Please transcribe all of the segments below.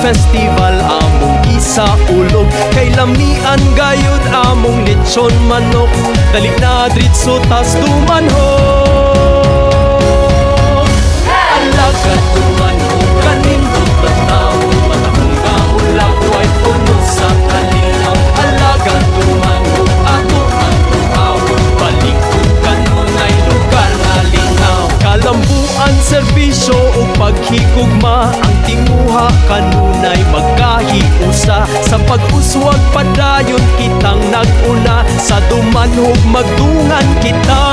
festival among isa ulog. Kay lamian gayud among lechon manok. Dali na dritso tas dumanhog. Alagad dumanhog kanindot tataw. Matahong kaulag way puno sa kalinaw. Alagad dumanhog ato ang tuawon. Balikod kanunay lugar na lingaw. Kalambuan serbisyo o paghigugma. Ang tinguha kanunay magkahiusa. Sa pag-uswag padayon kitang nag-una. Sa dumanhog magdungan kita.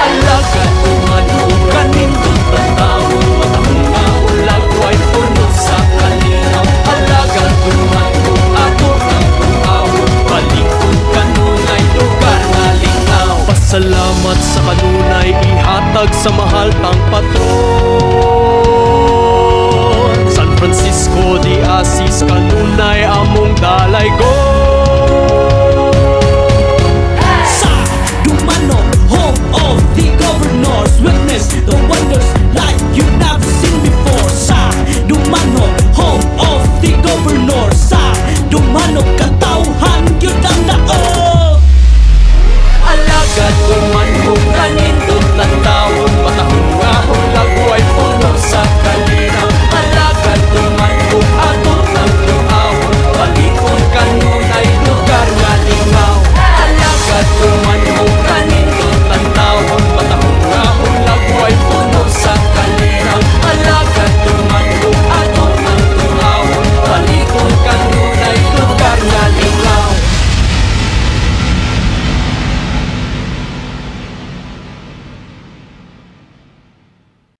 Alagad dumanhog kanindot tatawon. Matahong kaulag way puno sa kalinaw. Alagad dumanhog ato ang tuawon. Balikod kanunay lugar na lingaw. Pasalamat sa kanunay ihatag sa mahal tang patron. San Francisco de Asis kanunay among dalaygon. Sa Dumanhog, home of the governors, witness the wonders like you've never seen before. Sa Dumanhog, home of the governors. Sa Dumanhog, katawhan yun ang daog. Alagad dumanhog kanindot tatawon. Matahong kaulag way puno sa kalinaw. Alagad dumanhog ato ang tuawon. Balikod kanunay lugar nga lingaw. Alagad dumanhog kanindot tatawon. Matahong kaulag way puno sa kalinaw. Alagad dumanhog ato ang tuawon. Balikod kanunay lugar nga lingaw.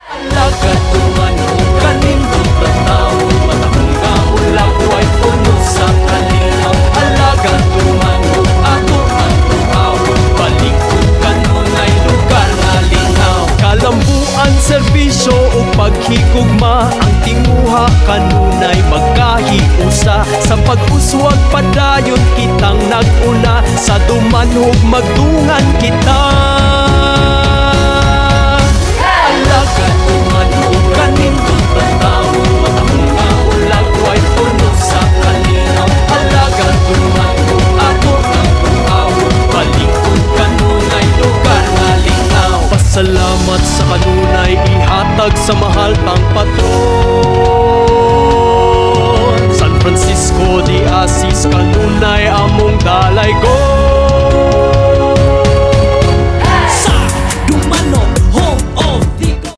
Alagad dumanhog kanindot tatawon. Matahong kaulag way puno sa kalinaw. Alagad dumanhog ato ang tuawon. Balikod kanunay lugar nga lingaw. Kalambuan serbisyo o paghigugma. Ang tinguha kanunay magkahiusa. Sa pag-uswag padayon kitang nag-una. Sa dumanhog magdungan kita. Alagad dumanhog kanindot tatawon. Matahong kaulag way puno sa kalinaw. Alagad dumanhog ato ang tuawon. Balikod kanunay lugar nga lingaw. Pasalamat sa kanunay ihatag sa mahal tang patron.